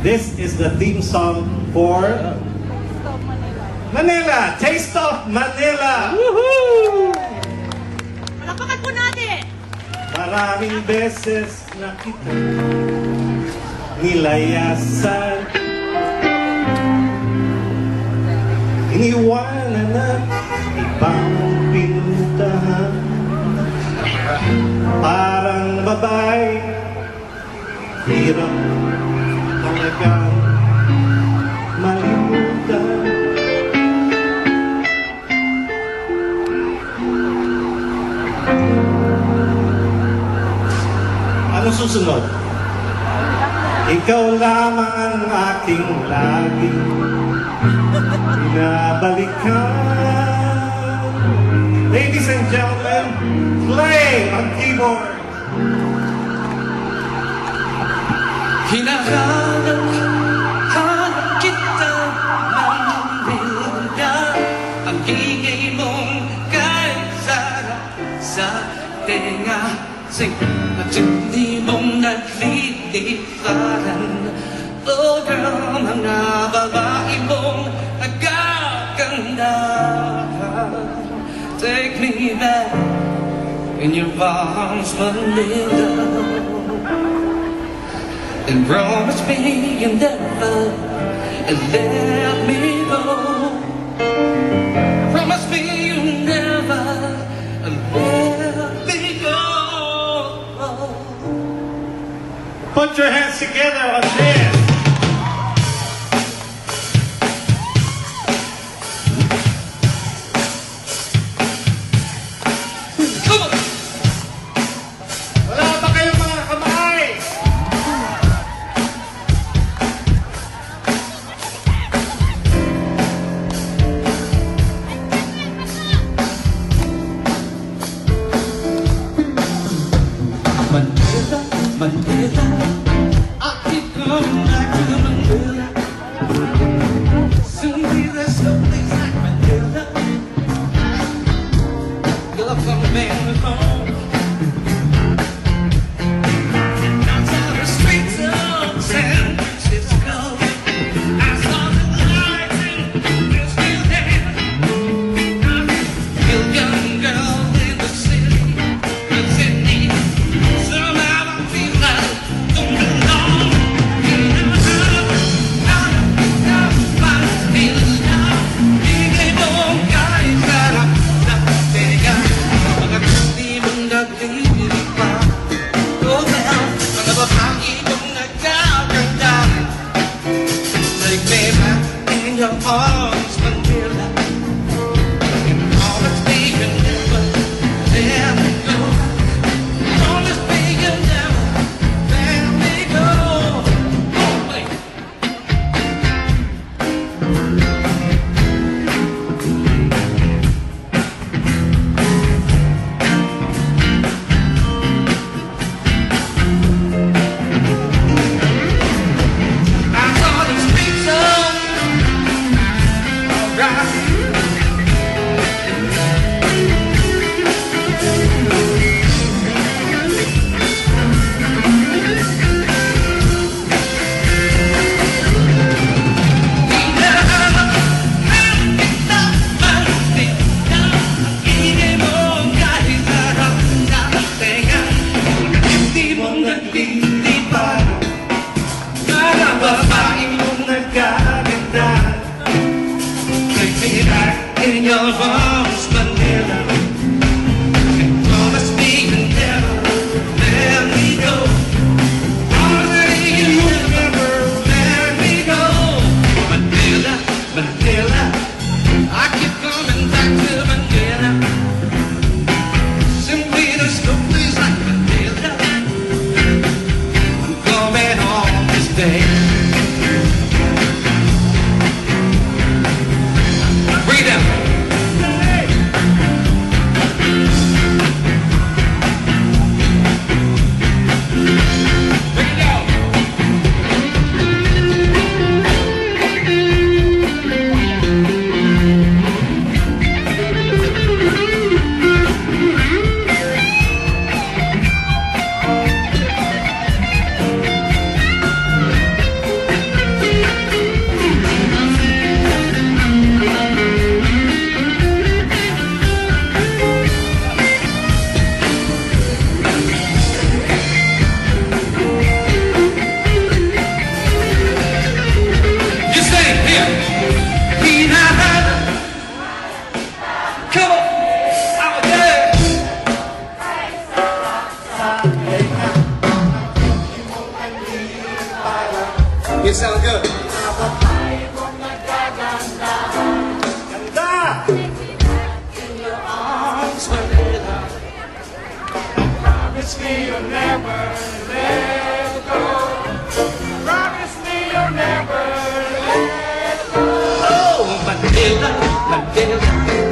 This is the theme song for Manila. Taste of Manila. Woohoo! Palakpakan po natin. Maraming beses na kita nilayasan, iniwanan na ibang pinuntahan. Parang babae, hirap talagang malimutan. Ano susunod? Ikaw lamang ang aking lagi binabalikan. Ladies and gentlemen, play on keyboard. Hinahanap kita ng bilda, ang ingay mong kay sarap sa tenga, at hindi mong naglilisaran. Oh girl, mga babae mong nagaganda. Take me back in your arms, Manila, and promise me you'll never let me go. Promise me you'll never let me go. Put your hands together on this. Manila, I keep coming back to Manila. Soon there's no place like Manila. Girl, come back home. Downtown the streets of San Francisco, I saw the lights and they're still there. I feel young girl in the city, somehow I feel like don't belong. Bigay mong kahit sarap na tega, mga hindi mong naglilip pa. Oh well, mga babae mong nagkaganda, take me back in your arms, Manila, and promise me you'll never let me go. Promise me you'll never let me go. Oh, wait. I saw the streets of You sound good. Ganda! In your arms, Manila. Promise me you'll never let go. Promise me you'll never let go. Oh, Manila, Manila.